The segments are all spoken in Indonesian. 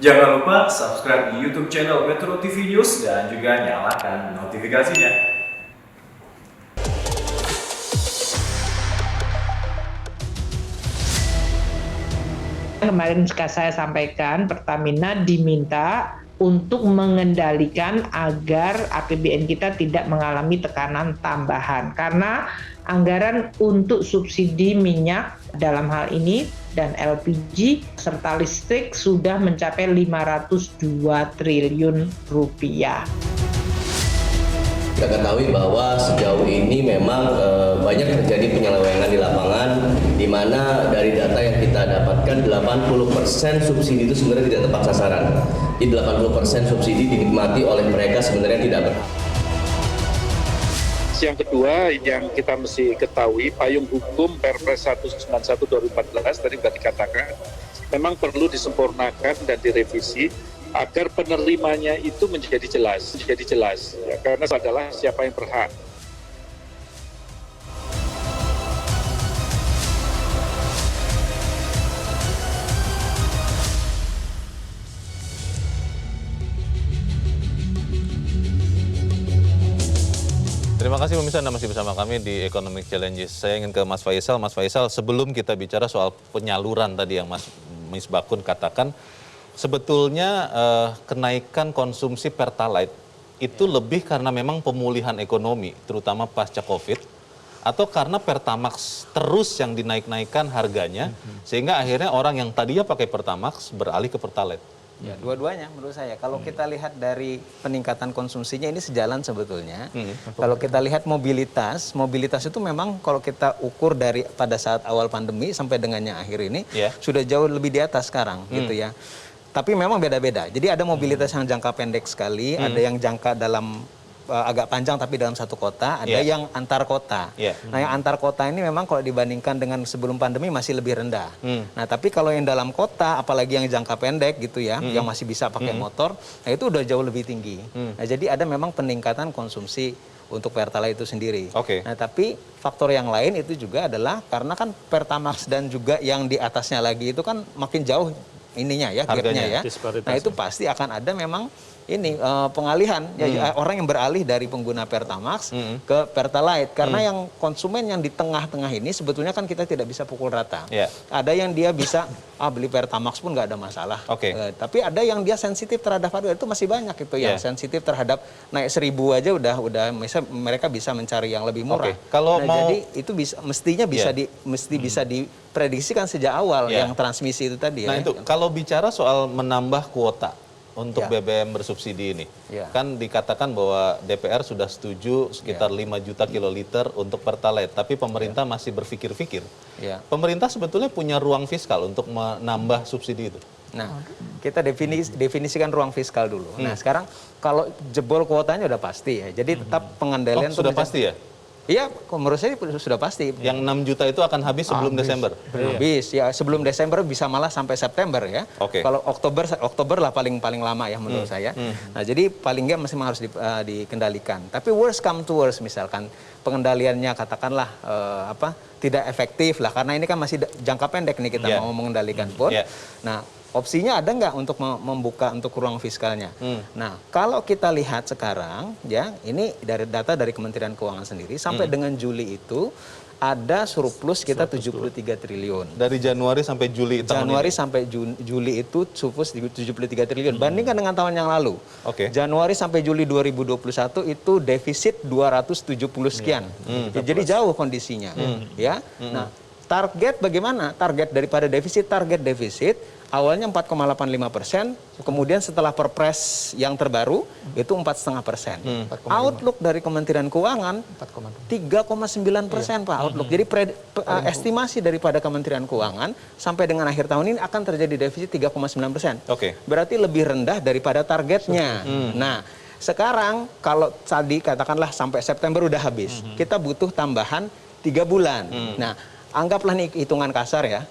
Jangan lupa subscribe di YouTube channel Metro TV News dan juga nyalakan notifikasinya. Kemarin saya sampaikan Pertamina diminta untuk mengendalikan agar APBN kita tidak mengalami tekanan tambahan karena anggaran untuk subsidi minyak dalam hal ini dan LPG serta listrik sudah mencapai 502 triliun rupiah. Kita ketahui bahwa sejauh ini memang banyak terjadi penyelewengan di lapangan, di mana dari data yang kita dapatkan 80% subsidi itu sebenarnya tidak tepat sasaran. Di 80% subsidi dinikmati oleh mereka sebenarnya tidak berhak. Yang kedua yang kita mesti ketahui, payung hukum Perpres 191/2014 tadi sudah dikatakan memang perlu disempurnakan dan direvisi agar penerimanya itu menjadi jelas ya, karena adalah siapa yang berhak. Terima kasih pemirsa, Anda masih bersama kami di Economic Challenges. Saya ingin ke Mas Faisal. Mas Faisal, sebelum kita bicara soal penyaluran tadi yang Mas Misbakun katakan, sebetulnya kenaikan konsumsi Pertalite itu lebih karena memang pemulihan ekonomi, terutama pasca COVID, atau karena Pertamax terus yang dinaik-naikkan harganya, sehingga akhirnya orang yang tadinya pakai Pertamax beralih ke Pertalite. Ya, dua-duanya menurut saya. Kalau kita lihat dari peningkatan konsumsinya ini sejalan sebetulnya. Kalau kita lihat mobilitas itu memang kalau kita ukur dari pada saat awal pandemi sampai dengan yang akhir ini sudah jauh lebih di atas sekarang gitu ya. Tapi memang beda-beda. Jadi ada mobilitas yang jangka pendek sekali, ada yang jangka dalam agak panjang tapi dalam satu kota, ada yang antar kota. Nah, yang antar kota ini memang kalau dibandingkan dengan sebelum pandemi masih lebih rendah. Nah, tapi kalau yang dalam kota, apalagi yang jangka pendek gitu ya, yang masih bisa pakai motor, nah itu udah jauh lebih tinggi. Nah, jadi ada memang peningkatan konsumsi untuk Pertalite itu sendiri. Nah, tapi faktor yang lain itu juga adalah karena kan Pertamax dan juga yang di atasnya lagi itu kan makin jauh ininya ya, gapnya ya. Nah, itu pasti akan ada memang ini pengalihan ya, orang yang beralih dari pengguna Pertamax ke Pertalite karena yang konsumen yang di tengah-tengah ini sebetulnya kan kita tidak bisa pukul rata. Ada yang dia bisa beli Pertamax pun nggak ada masalah. Tapi ada yang dia sensitif terhadap harga, itu masih banyak itu yang sensitif terhadap naik 1.000 aja udah mereka bisa mencari yang lebih murah. Kalau jadi itu mestinya bisa diprediksikan sejak awal yang transmisi itu tadi. Nah, itu kalau bicara soal menambah kuota untuk BBM bersubsidi ini, kan dikatakan bahwa DPR sudah setuju sekitar 5 juta kiloliter untuk Pertalite, tapi pemerintah masih berpikir-pikir. Pemerintah sebetulnya punya ruang fiskal untuk menambah subsidi itu. Nah, kita definisikan ruang fiskal dulu. Nah, sekarang kalau jebol kuotanya udah pasti ya, jadi tetap pengendalian sudah pasti ya? Iya, menurut saya sudah pasti. Yang 6 juta itu akan habis sebelum Desember? Habis, ya sebelum Desember bisa malah sampai September ya. Kalau Oktober lah paling lama ya menurut saya. Nah, jadi paling nggak masih harus dikendalikan. Tapi worst come to worst, misalkan pengendaliannya katakanlah tidak efektif lah, karena ini kan masih jangka pendek nih kita mau mengendalikan pun. Nah, opsinya ada nggak untuk membuka untuk ruang fiskalnya? Nah, kalau kita lihat sekarang, ya ini dari data dari Kementerian Keuangan sendiri, sampai dengan Juli itu ada surplus kita 73 triliun. Dari Januari sampai Juli tahun Januari ini? sampai Juli itu surplus 73 triliun. Bandingkan dengan tahun yang lalu. Januari sampai Juli 2021 itu defisit 270 sekian. Jadi jauh kondisinya. Nah, target bagaimana? Target daripada defisit, awalnya 4,85%, kemudian setelah Perpres yang terbaru itu 4,5%. Outlook dari Kementerian Keuangan 3,9% Pak outlook. Jadi estimasi daripada Kementerian Keuangan sampai dengan akhir tahun ini akan terjadi defisit 3,9%. Berarti lebih rendah daripada targetnya. Nah, sekarang kalau tadi katakanlah sampai September udah habis, kita butuh tambahan 3 bulan. Nah, anggaplah nih hitungan kasar ya,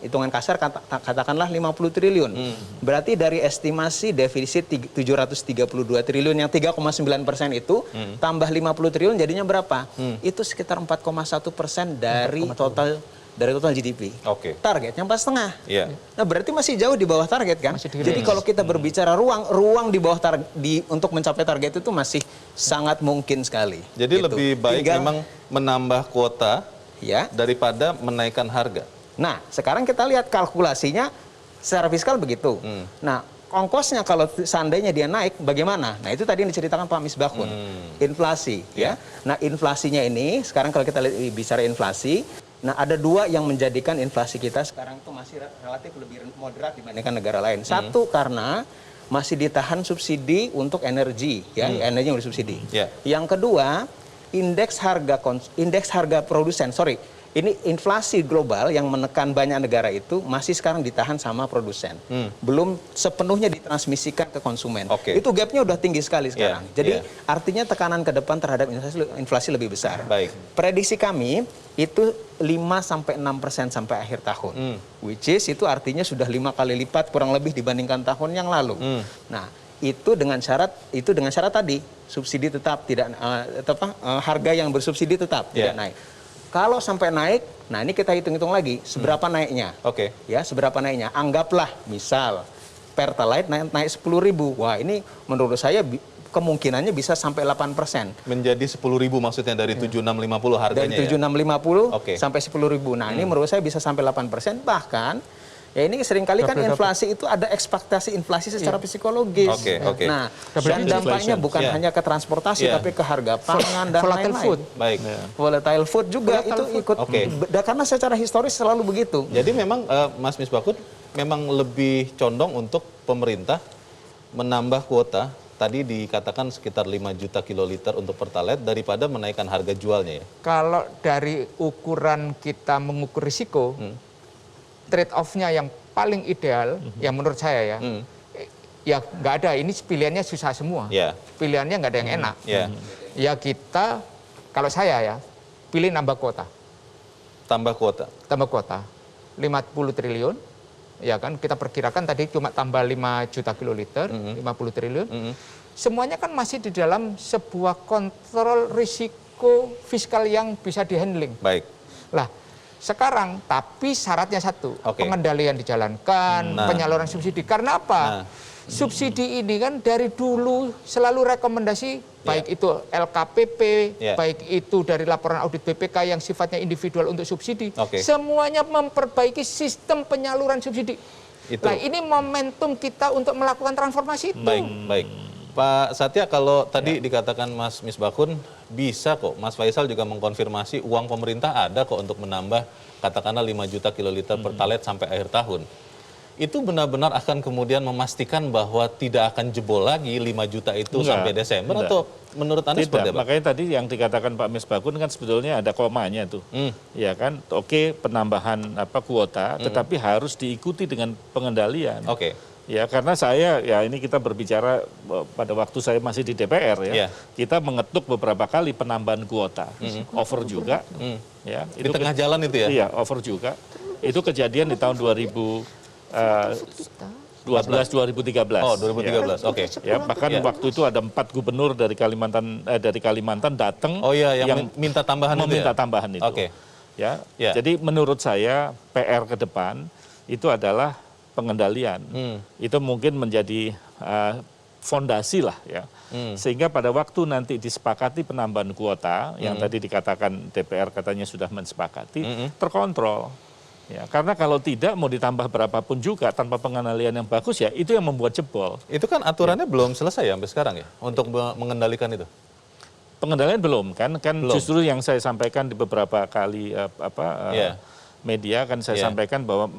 katakanlah 50 triliun. Berarti dari estimasi defisit 732 triliun yang 3,9% itu tambah 50 triliun jadinya berapa? Itu sekitar 4,1% dari total dari total GDP. Oke. Targetnya 4,5. Iya. Nah, berarti masih jauh di bawah target kan? Masih di Jadi range. kalau kita berbicara ruang di bawah target untuk mencapai target itu masih sangat mungkin sekali. Jadi Gitu. lebih baik Tinggal- memang menambah kuota ya. daripada menaikkan harga. Nah, sekarang kita lihat kalkulasinya secara fiskal begitu. Nah, ongkosnya kalau seandainya dia naik bagaimana? Nah, itu tadi yang diceritakan Pak Misbahkun. Inflasi, ya. Nah, inflasinya ini sekarang kalau kita bicara inflasi, nah ada dua yang menjadikan inflasi kita sekarang itu masih relatif lebih moderat dibandingkan negara lain. Satu karena masih ditahan subsidi untuk energi, ya, energi yang disubsidi. Ya. Yang kedua, indeks harga produsen, ini inflasi global yang menekan banyak negara itu masih sekarang ditahan sama produsen. Belum sepenuhnya ditransmisikan ke konsumen. Oke. Itu gapnya udah tinggi sekali sekarang. Yeah, Jadi yeah. artinya tekanan ke depan terhadap inflasi lebih besar. Baik. Prediksi kami itu 5-6% sampai akhir tahun. Which is itu artinya sudah 5 kali lipat kurang lebih dibandingkan tahun yang lalu. Nah, itu dengan syarat tadi subsidi tetap tidak harga yang bersubsidi tetap tidak naik. Kalau sampai naik, nah ini kita hitung-hitung lagi seberapa naiknya. Oke. Ya, seberapa naiknya? Anggaplah misal Pertalite naik 10.000. Wah, ini menurut saya kemungkinannya bisa sampai 8%. Menjadi 10.000 maksudnya dari 7.650 harganya Dari 7.650 Oke. sampai 10.000. Nah, ini menurut saya bisa sampai 8%. Bahkan ya ini seringkali kan inflasi itu ada ekspektasi inflasi secara psikologis. Oke, oke. Nah, dan dampaknya bukan Yeah. hanya ke transportasi Yeah. tapi ke harga pangan dan Volatile lain-lain. food. Baik. Volatile food juga itu ikut. Oke. Karena secara historis selalu begitu. Jadi memang Mas Misbahkun memang lebih condong untuk pemerintah menambah kuota. Tadi dikatakan sekitar 5 juta kiloliter untuk Pertalite daripada menaikkan harga jualnya ya. Kalau dari ukuran kita mengukur risiko, trade off-nya yang paling ideal, yang menurut saya ya, ya nggak ada. Ini pilihannya susah semua. Ya. Pilihannya nggak ada yang enak. Ya. Ya kita, kalau saya ya, pilih nambah kuota. Tambah kuota. Tambah kuota. 50 triliun, ya kan, kita perkirakan tadi cuma tambah 5 juta kiloliter, 50 triliun. Semuanya kan masih di dalam sebuah kontrol risiko fiskal yang bisa dihandling. Baik. Lah, sekarang tapi syaratnya satu, Oke. pengendalian dijalankan, Nah. penyaluran subsidi. Karena apa? Subsidi ini kan dari dulu selalu rekomendasi, baik itu LKPP, Ya. baik itu dari laporan audit BPK yang sifatnya individual untuk subsidi. Oke. Semuanya memperbaiki sistem penyaluran subsidi. Itu. Nah, ini momentum kita untuk melakukan transformasi itu. Baik, baik. Pak Satya, kalau tadi dikatakan Mas Misbahkun, bisa kok. Mas Faisal juga mengkonfirmasi uang pemerintah ada kok untuk menambah katakanlah 5 juta kiloliter Pertalite sampai akhir tahun. Itu benar-benar akan kemudian memastikan bahwa tidak akan jebol lagi 5 juta itu Enggak, sampai Desember enggak. atau menurut Anda seperti Tidak, apa? makanya tadi yang dikatakan Pak Misbahkun kan sebetulnya ada komanya tuh. Ya kan, oke penambahan kuota, tetapi harus diikuti dengan pengendalian. Oke. Ya karena ya ini kita berbicara pada waktu saya masih di DPR ya, Iya. kita mengetuk beberapa kali penambahan kuota, over juga. Ya, Di tengah jalan itu ya? Iya, over juga. Itu kejadian di tahun 2012-2013. Oh, 2013. Oke. Ya, bahkan waktu itu ada 4 gubernur dari Kalimantan datang Oh iya, yang minta tambahan itu meminta ya? tambahan itu. Oke. Ya. Ya. Jadi menurut saya PR ke depan itu adalah pengendalian. Itu mungkin menjadi fondasi lah ya. Sehingga pada waktu nanti disepakati penambahan kuota yang tadi dikatakan DPR katanya sudah mensepakati, terkontrol. Ya, karena kalau tidak mau ditambah berapapun juga tanpa pengendalian yang bagus ya itu yang membuat jebol. Itu kan aturannya belum selesai ya sampai sekarang ya untuk mengendalikan itu. Pengendalian belum kan Belum. justru yang saya sampaikan di beberapa kali media kan saya sampaikan bahwa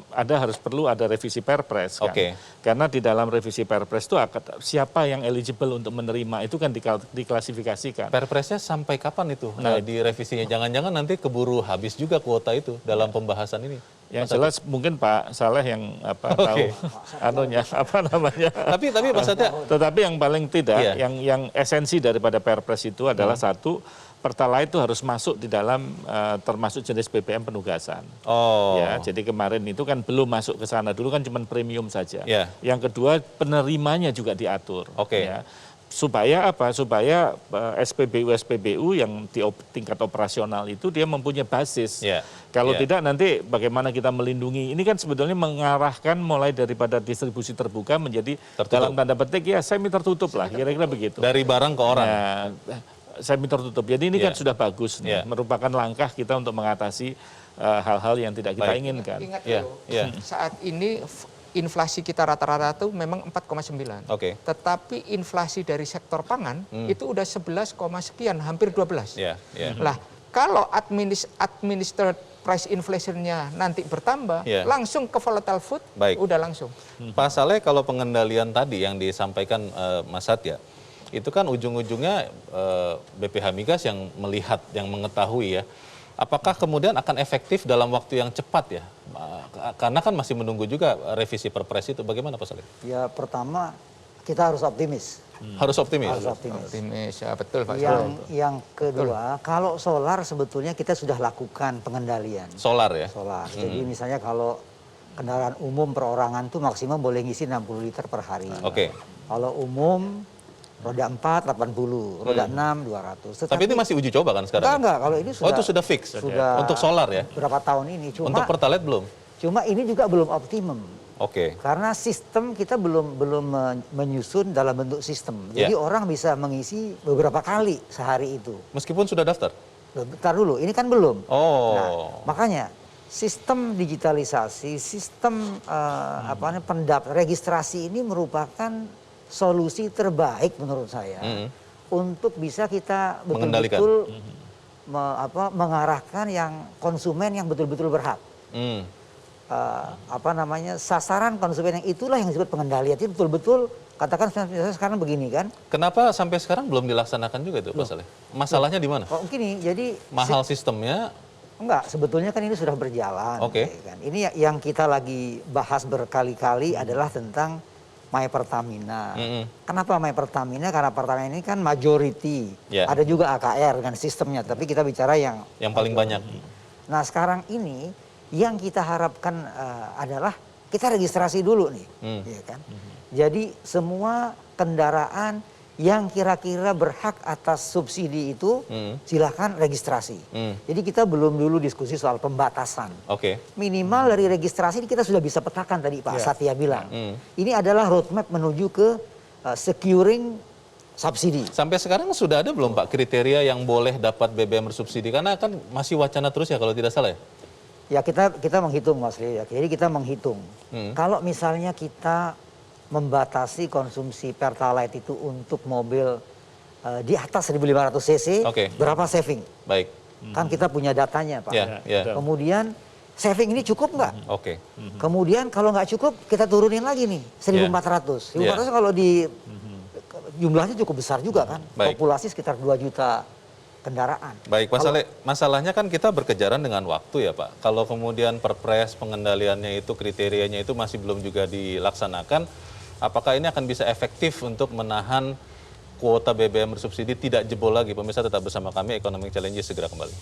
perlu ada revisi Perpres kan. Oke. Karena di dalam revisi Perpres itu siapa yang eligible untuk menerima itu kan diklasifikasikan. Perpresnya sampai kapan itu Nah, di revisinya? Jangan-jangan nanti keburu habis juga kuota itu dalam pembahasan ini. Yang jelas mungkin Pak Saleh yang tahu apa namanya. Tapi Pak Satya, Tetapi yang paling tidak, Iya. yang esensi daripada Perpres itu adalah satu, Pertalite itu harus masuk di dalam termasuk jenis BBM penugasan. oh, Ya, jadi kemarin itu kan belum masuk ke sana, dulu kan cuma premium saja. Ya. Yang kedua penerimanya juga diatur. Oke. Ya. supaya apa? Supaya SPBU yang di tingkat operasional itu dia mempunyai basis. Ya. Kalau Ya. tidak nanti bagaimana kita melindungi? Ini kan sebetulnya mengarahkan mulai daripada distribusi terbuka menjadi Tertutup. dalam tanda petik ya semi tertutup lah, kira-kira begitu. Dari barang ke orang. Nah, semi tertutup. Jadi ini kan Ya. sudah bagus nih, Ya. merupakan langkah kita untuk mengatasi hal-hal yang tidak kita Baik. inginkan. Ingat Ya, loh, ya. saat ini inflasi kita rata-rata itu memang 4,9. Oke. Tetapi inflasi dari sektor pangan itu udah 11, sekian, hampir 12. Ya, ya. Lah, kalau administered price inflation-nya nanti bertambah, Ya. langsung ke volatile food, Baik. udah langsung. Pak Saleh, kalau pengendalian tadi yang disampaikan Mas Satya, itu kan ujung-ujungnya BPH Migas yang melihat, yang mengetahui ya. Apakah kemudian akan efektif dalam waktu yang cepat ya? Karena kan masih menunggu juga revisi Perpres itu. Bagaimana Pak Saleh? Ya pertama kita harus optimis. Harus optimis. Harus optimis. Optimis, ya betul Pak. Yang kedua, kalau solar sebetulnya kita sudah lakukan pengendalian. Solar ya? Solar. Jadi misalnya kalau kendaraan umum perorangan tuh maksimum boleh ngisi 60 liter per hari. Oke. Kalau umum roda 4 80, roda 6 200. Tapi itu masih uji coba kan sekarang? enggak, kalau ini Oh sudah itu sudah fix? sudah Untuk solar ya? berapa tahun ini. Untuk Pertalite belum? Cuma ini juga belum optimum. Oke. Karena sistem kita belum menyusun dalam bentuk sistem. Ya. Jadi orang bisa mengisi beberapa kali sehari itu. Meskipun sudah daftar? Loh, bentar dulu, ini kan belum. Oh. Nah, makanya sistem digitalisasi, sistem registrasi ini merupakan solusi terbaik menurut saya untuk bisa kita Mengendalikan. betul-betul mengarahkan yang konsumen yang betul-betul berhak. Hmm. Sasaran konsumen yang itulah yang disebut pengendalian. Itu betul-betul katakan sekarang begini kan. Kenapa sampai sekarang belum dilaksanakan juga itu Pak Saleh? Masalahnya di mana? Kok gini, jadi Mahal sistemnya? enggak, sebetulnya kan ini sudah berjalan. Oke. Ya kan. Ini yang kita lagi bahas berkali-kali adalah tentang My Pertamina. Kenapa My Pertamina? Karena Pertamina ini kan majority. Ya. Ada juga AKR dengan sistemnya, tapi kita bicara yang Paling banyak. Nah sekarang ini yang kita harapkan adalah kita registrasi dulu nih, ya kan? Jadi semua kendaraan yang kira-kira berhak atas subsidi itu silakan registrasi. Jadi kita belum dulu diskusi soal pembatasan. Oke. Minimal dari registrasi ini kita sudah bisa petakan tadi Pak Satya bilang. Ini adalah roadmap menuju ke securing subsidi. Sampai sekarang sudah ada belum Pak kriteria yang boleh dapat BBM bersubsidi? Karena kan masih wacana terus ya kalau tidak salah ya? Ya kita menghitung Mas Lee. Jadi kita menghitung. Kalau misalnya kita membatasi konsumsi Pertalite itu untuk mobil di atas 1500 cc, Oke. berapa saving? Baik. Kan kita punya datanya Pak. Ya. Kemudian saving ini cukup nggak? Oke. Kemudian kalau nggak cukup kita turunin lagi nih 1400. 1400 kalau di jumlahnya cukup besar juga kan. Baik. Populasi sekitar 2 juta kendaraan. Baik, Pak Saleh, masalahnya kan kita berkejaran dengan waktu ya Pak. Kalau kemudian Perpres pengendaliannya itu kriterianya itu masih belum juga dilaksanakan, apakah ini akan bisa efektif untuk menahan kuota BBM bersubsidi tidak jebol lagi? Pemirsa tetap bersama kami, Economic Challenges segera kembali.